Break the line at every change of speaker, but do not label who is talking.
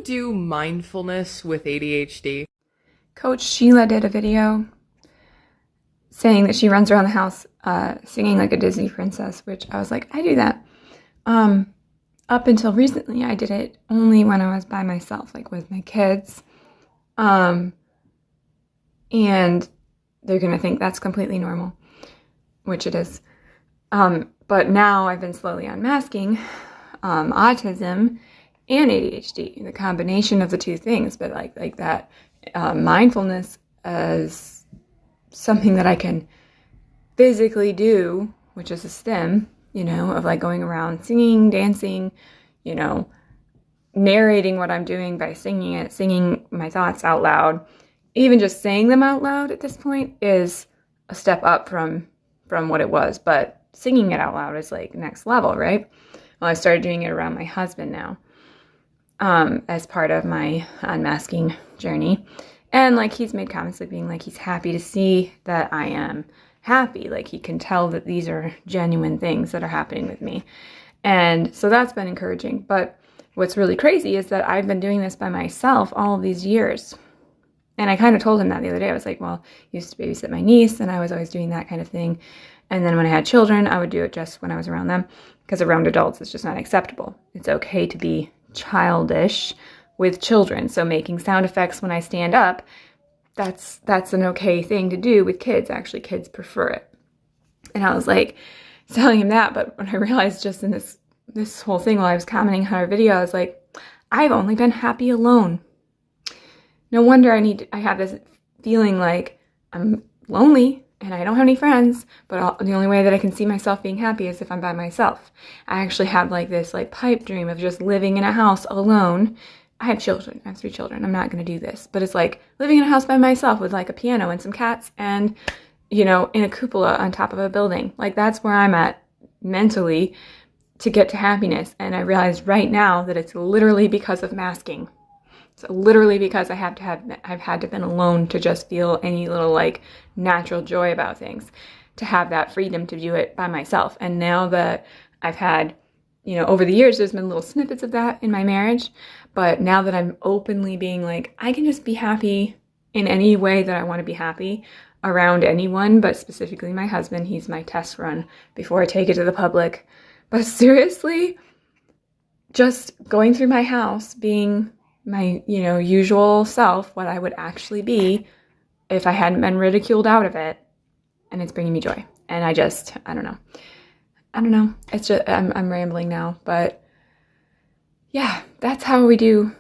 you do mindfulness with ADHD?
Coach Sheila did a video saying that she runs around the house singing like a Disney princess, which I was like, I do that. Up until recently, I did it only when I was by myself, like with my kids. And they're going to think that's completely normal, which it is. But now I've been slowly unmasking autism and ADHD, the combination of the two things, but like that mindfulness as something that I can physically do, which is a stim, of like going around singing, dancing, narrating what I'm doing by singing it, singing my thoughts out loud. Even just saying them out loud at this point is a step up from what it was, but singing it out loud is like next level, right? Well, I started doing it around my husband now, as part of my unmasking journey. And like he's made comments like being like he's happy to see that I am happy. Like he can tell that these are genuine things that are happening with me. And so that's been encouraging. But what's really crazy is that I've been doing this by myself all of these years. And I kind of told him that the other day. I was like, well, I used to babysit my niece and I was always doing that kind of thing. And then when I had children, I would do it just when I was around them, because around adults, it's just not acceptable. It's okay to be childish with children. So making sound effects when I stand up, that's an okay thing to do with kids. Actually, kids prefer it. And I was like telling him that, but when I realized just in this whole thing while I was commenting on our video, I was like, I've only been happy alone. No wonder I have this feeling like I'm lonely and I don't have any friends, but the only way that I can see myself being happy is if I'm by myself. I actually have like this like pipe dream of just living in a house alone. I have children. I have 3 children. I'm not going to do this, but it's like living in a house by myself with like a piano and some cats and, in a cupola on top of a building. Like that's where I'm at mentally to get to happiness. And I realize right now that it's literally because of masking. So literally because I've had to been alone to just feel any little like natural joy about things, to have that freedom to do it by myself. And now that I've had, over the years, there's been little snippets of that in my marriage. But now that I'm openly being like, I can just be happy in any way that I want to be happy around anyone, but specifically my husband. He's my test run before I take it to the public. But seriously, just going through my house, being my, usual self, what I would actually be if I hadn't been ridiculed out of it. And it's bringing me joy. And I don't know. It's just, I'm rambling now, but yeah, that's how we do